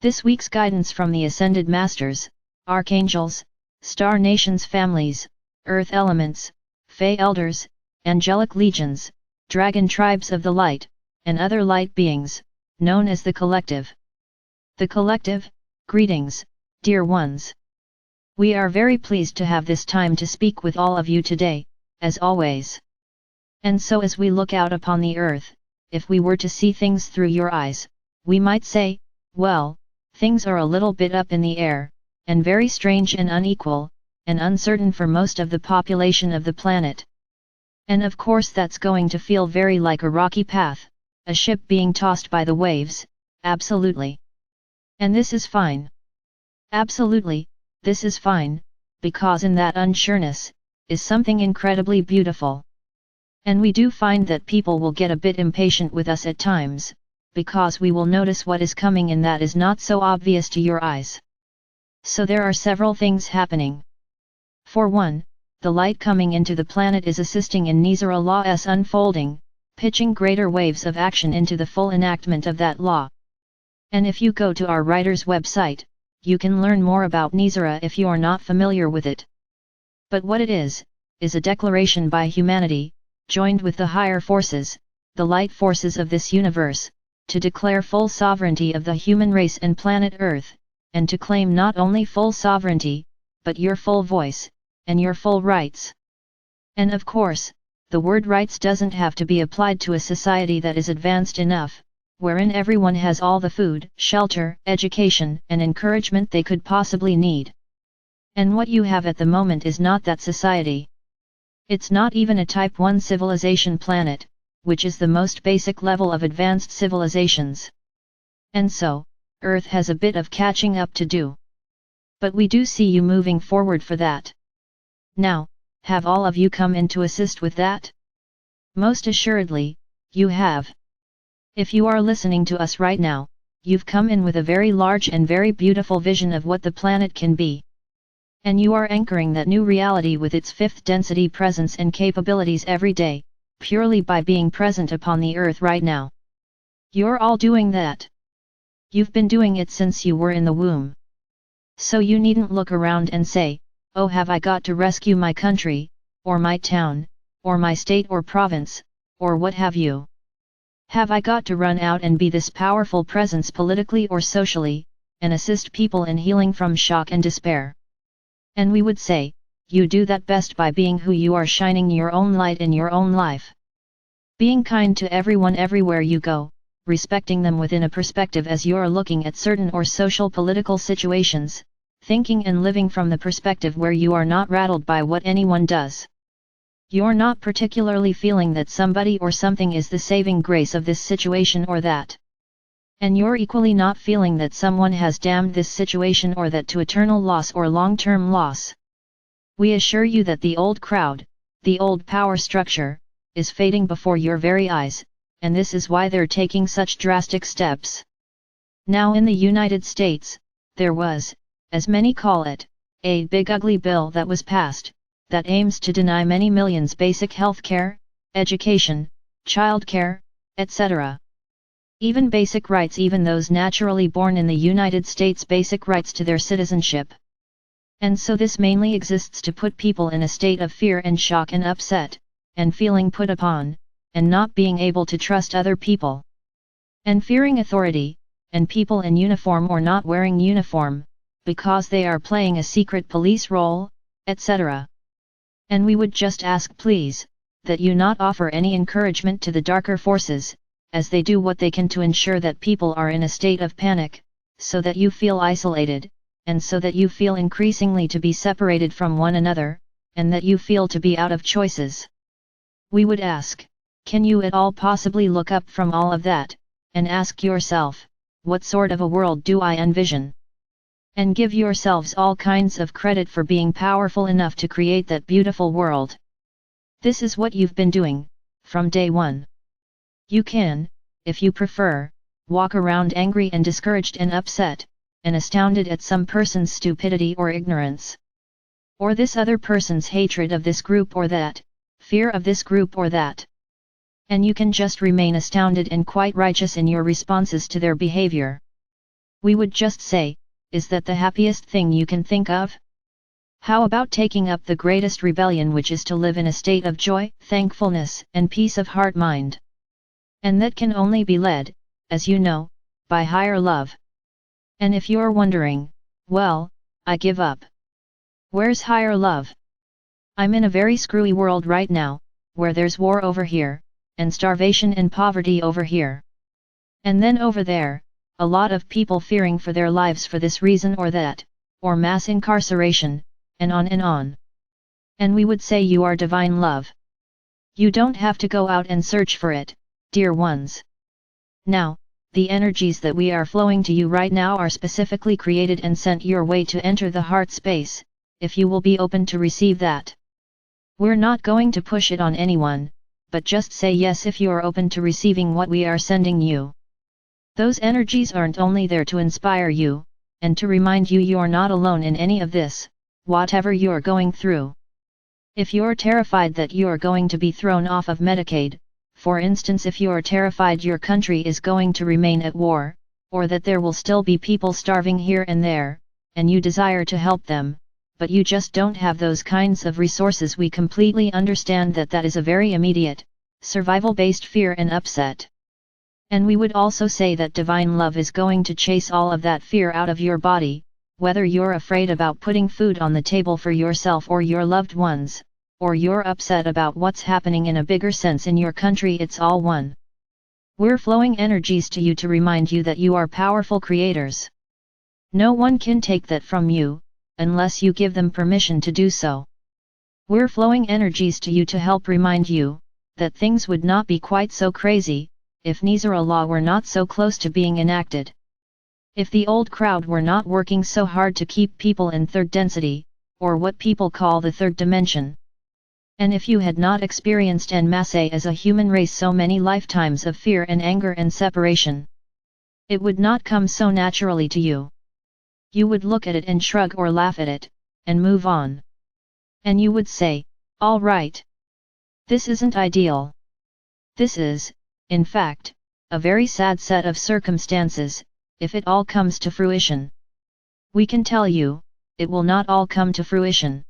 This week's guidance from the Ascended Masters, Archangels, Star Nations families, Earth elements, Fey elders, Angelic legions, Dragon tribes of the light, and other light beings, known as the Collective. The Collective, greetings, dear ones. We are very pleased to have this time to speak with all of you today, as always. And so as we look out upon the earth, if we were to see things through your eyes, we might say, well, things are a little bit up in the air, and very strange and unequal, and uncertain for most of the population of the planet. And of course that's going to feel very like a rocky path, a ship being tossed by the waves, absolutely. And this is fine. Absolutely, this is fine, because in that unsureness, is something incredibly beautiful. And we do find that people will get a bit impatient with us at times, because we will notice what is coming and that is not so obvious to your eyes. So there are several things happening. For one, the light coming into the planet is assisting in Nesara law's unfolding, pitching greater waves of action into the full enactment of that law. And if you go to our writer's website, you can learn more about Nesara if you are not familiar with it. But what it is a declaration by humanity, joined with the higher forces, the light forces of this universe, to declare full sovereignty of the human race and planet Earth, and to claim not only full sovereignty, but your full voice, and your full rights. And of course, the word rights doesn't have to be applied to a society that is advanced enough, wherein everyone has all the food, shelter, education, and encouragement they could possibly need. And what you have at the moment is not that society. It's not even a Type 1 civilization planet, which is the most basic level of advanced civilizations. And so, Earth has a bit of catching up to do. But we do see you moving forward for that. Now, have all of you come in to assist with that? Most assuredly, you have. If you are listening to us right now, you've come in with a very large and very beautiful vision of what the planet can be. And you are anchoring that new reality with its fifth density presence and capabilities every day, purely by being present upon the earth right now. You're all doing that. You've been doing it since you were in the womb. So you needn't look around and say, oh, have I got to rescue my country, or my town, or my state or province, or what have you? Have I got to run out and be this powerful presence politically or socially, and assist people in healing from shock and despair? And we would say, you do that best by being who you are, shining your own light in your own life. Being kind to everyone everywhere you go, respecting them within a perspective as you're looking at certain or social political situations, thinking and living from the perspective where you are not rattled by what anyone does. You're not particularly feeling that somebody or something is the saving grace of this situation or that. And you're equally not feeling that someone has damned this situation or that to eternal loss or long-term loss. We assure you that the old crowd, the old power structure, is fading before your very eyes, and this is why they're taking such drastic steps. Now in the United States, there was, as many call it, a big ugly bill that was passed, that aims to deny many millions basic health care, education, childcare, etc. Even basic rights, even those naturally born in the United States, basic rights to their citizenship. And so this mainly exists to put people in a state of fear and shock and upset, and feeling put upon, and not being able to trust other people. And fearing authority, and people in uniform or not wearing uniform, because they are playing a secret police role, etc. And we would just ask, please, that you not offer any encouragement to the darker forces, as they do what they can to ensure that people are in a state of panic, so that you feel isolated, and so that you feel increasingly to be separated from one another, and that you feel to be out of choices. We would ask, can you at all possibly look up from all of that, and ask yourself, what sort of a world do I envision? And give yourselves all kinds of credit for being powerful enough to create that beautiful world. This is what you've been doing, from day one. You can, if you prefer, walk around angry and discouraged and upset, and astounded at some person's stupidity or ignorance. Or this other person's hatred of this group or that, fear of this group or that. And you can just remain astounded and quite righteous in your responses to their behavior. We would just say, is that the happiest thing you can think of? How about taking up the greatest rebellion, which is to live in a state of joy, thankfulness, and peace of heart-mind? And that can only be led, as you know, by higher love. And if you're wondering, well, I give up. Where's higher love? I'm in a very screwy world right now, where there's war over here, and starvation and poverty over here. And then over there, a lot of people fearing for their lives for this reason or that, or mass incarceration, and on and on. And we would say you are divine love. You don't have to go out and search for it, dear ones. Now, the energies that we are flowing to you right now are specifically created and sent your way to enter the heart space, if you will be open to receive that. We're not going to push it on anyone, but just say yes if you're open to receiving what we are sending you. Those energies aren't only there to inspire you, and to remind you you're not alone in any of this, whatever you're going through. If you're terrified that you're going to be thrown off of Medicaid, for instance, if you're terrified your country is going to remain at war, or that there will still be people starving here and there, and you desire to help them, but you just don't have those kinds of resources, we completely understand that that is a very immediate, survival-based fear and upset. And we would also say that divine love is going to chase all of that fear out of your body, whether you're afraid about putting food on the table for yourself or your loved ones, or you're upset about what's happening in a bigger sense in your country, it's all one. We're flowing energies to you to remind you that you are powerful creators. No one can take that from you, unless you give them permission to do so. We're flowing energies to you to help remind you, that things would not be quite so crazy, if Nesara law were not so close to being enacted. If the old crowd were not working so hard to keep people in third density, or what people call the third dimension. And if you had not experienced en masse as a human race so many lifetimes of fear and anger and separation, it would not come so naturally to you. You would look at it and shrug or laugh at it, and move on. And you would say, all right. This isn't ideal. This is, in fact, a very sad set of circumstances, if it all comes to fruition. We can tell you, it will not all come to fruition.